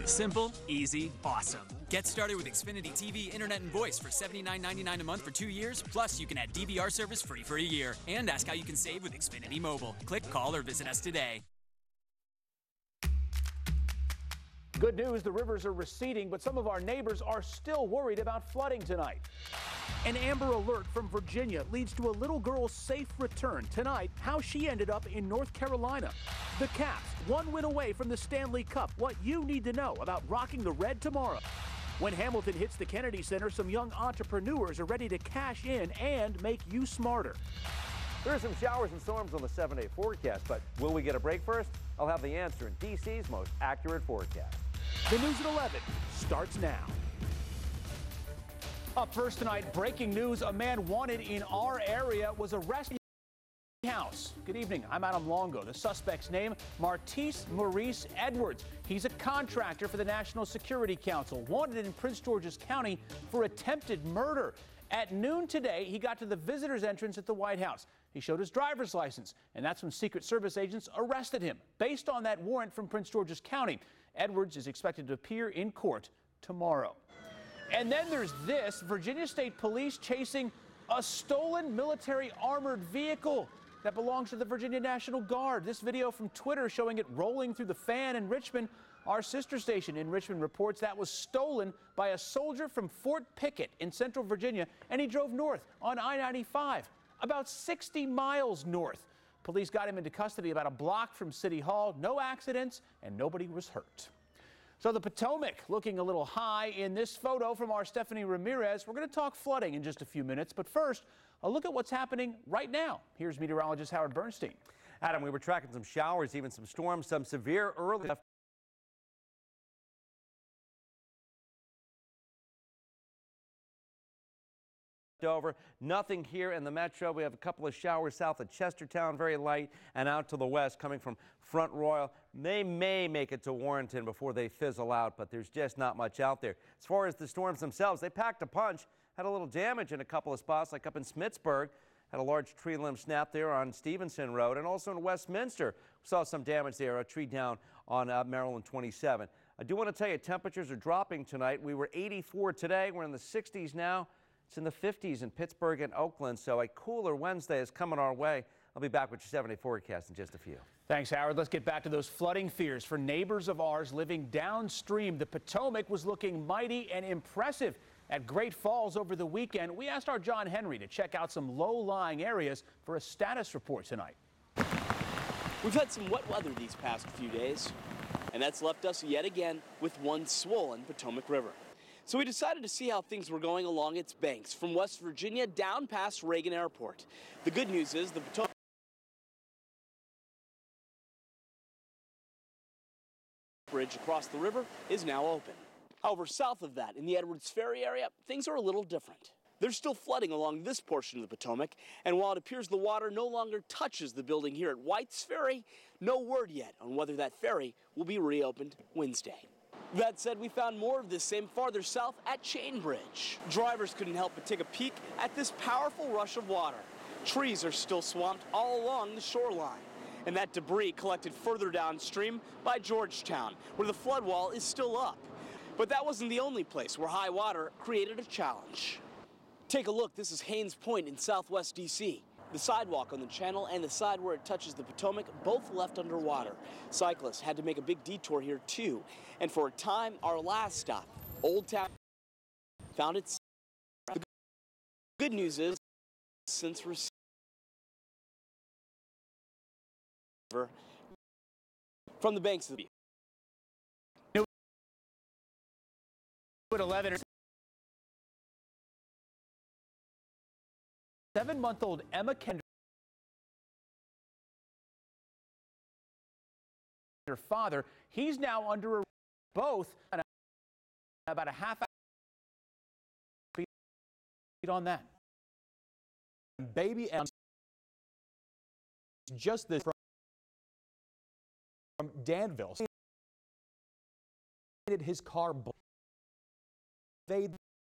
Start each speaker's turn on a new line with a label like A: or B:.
A: Simple, easy, awesome. Get started with Xfinity TV, internet, and voice for $79.99 a month for 2 years. Plus, you can add DVR service free for a year. And ask how you can save with Xfinity Mobile. Click, call, or visit us today.
B: Good news, the rivers are receding, but some of our neighbors are still worried about flooding tonight. An Amber Alert from Virginia leads to a little girl's safe return. Tonight, how she ended up in North Carolina. The Caps, one win away from the Stanley Cup. What you need to know about rocking the red tomorrow. When Hamilton hits the Kennedy Center, some young entrepreneurs are ready to cash in and make you smarter.
C: There are some showers and storms on the 7-day forecast, but will we get a break first? I'll have the answer in D.C.'s most accurate forecast.
B: The news at 11 starts now. Up first tonight, breaking news. A man wanted in our area was arrested in the house. Good evening. I'm Adam Longo. The suspect's name, Martise Maurice Edwards. He's a contractor for the National Security Council, wanted in Prince George's County for attempted murder. At noon today, he got to the visitor's entrance at the White House. He showed his driver's license, and that's when Secret Service agents arrested him. Based on that warrant from Prince George's County, Edwards is expected to appear in court tomorrow. And then there's this, Virginia State Police chasing a stolen military armored vehicle that belongs to the Virginia National Guard. This video from Twitter showing it rolling through the fan in Richmond. Our sister station in Richmond reports that was stolen by a soldier from Fort Pickett in central Virginia, and he drove north on I-95, about 60 miles north. Police got him into custody about a block from City Hall. No accidents, and nobody was hurt. So the Potomac looking a little high in this photo from our Stephanie Ramirez. We're going to talk flooding in just a few minutes, but first, a look at what's happening right now. Here's meteorologist Howard Bernstein.
C: Adam, we were tracking some showers, even some storms, some severe early over. Nothing here in the metro. We have a couple of showers south of Chestertown, very light, and out to the west coming from Front Royal. They may make it to Warrenton before they fizzle out, but there's just not much out there. As far as the storms themselves, they packed a punch, had a little damage in a couple of spots, like up in Smithsburg. Had a large tree limb snap there on Stevenson Road, and also in Westminster. We saw some damage there, a tree down on Maryland 27. I do want to tell you, temperatures are dropping tonight. We were 84 today. We're in the 60s now. It's in the 50s in Pittsburgh and Oakland, so a cooler Wednesday is coming our way. I'll be back with your 7-day forecast in just a few.
B: Thanks, Howard. Let's get back to those flooding fears for neighbors of ours living downstream. The Potomac was looking mighty and impressive at Great Falls over the weekend. We asked our John Henry to check out some low-lying areas for a status report tonight.
D: We've had some wet weather these past few days, and that's left us yet again with one swollen Potomac River. So we decided to see how things were going along its banks from West Virginia down past Reagan Airport. The good news is the Potomac Bridge across the river is now open. However, south of that, in the Edwards Ferry area, things are a little different. There's still flooding along this portion of the Potomac, and while it appears the water no longer touches the building here at White's Ferry, no word yet on whether that ferry will be reopened Wednesday. That said, we found more of this same farther south at Chain Bridge. Drivers couldn't help but take a peek at this powerful rush of water. Trees are still swamped all along the shoreline, and that debris collected further downstream by Georgetown, where the flood wall is still up. But that wasn't the only place where high water created a challenge. Take a look. This is Haynes Point in southwest D.C. The sidewalk on the channel and the side where it touches the Potomac both left underwater. Cyclists had to make a big detour here too. And for a time, our last stop, Old Town, found its. The good news is, since from the banks of the
B: 11. 7-month-old Emma Kendrick, her father, he's now under arrest. Both about a half hour on that. Baby Emma, just this from Danville, his car.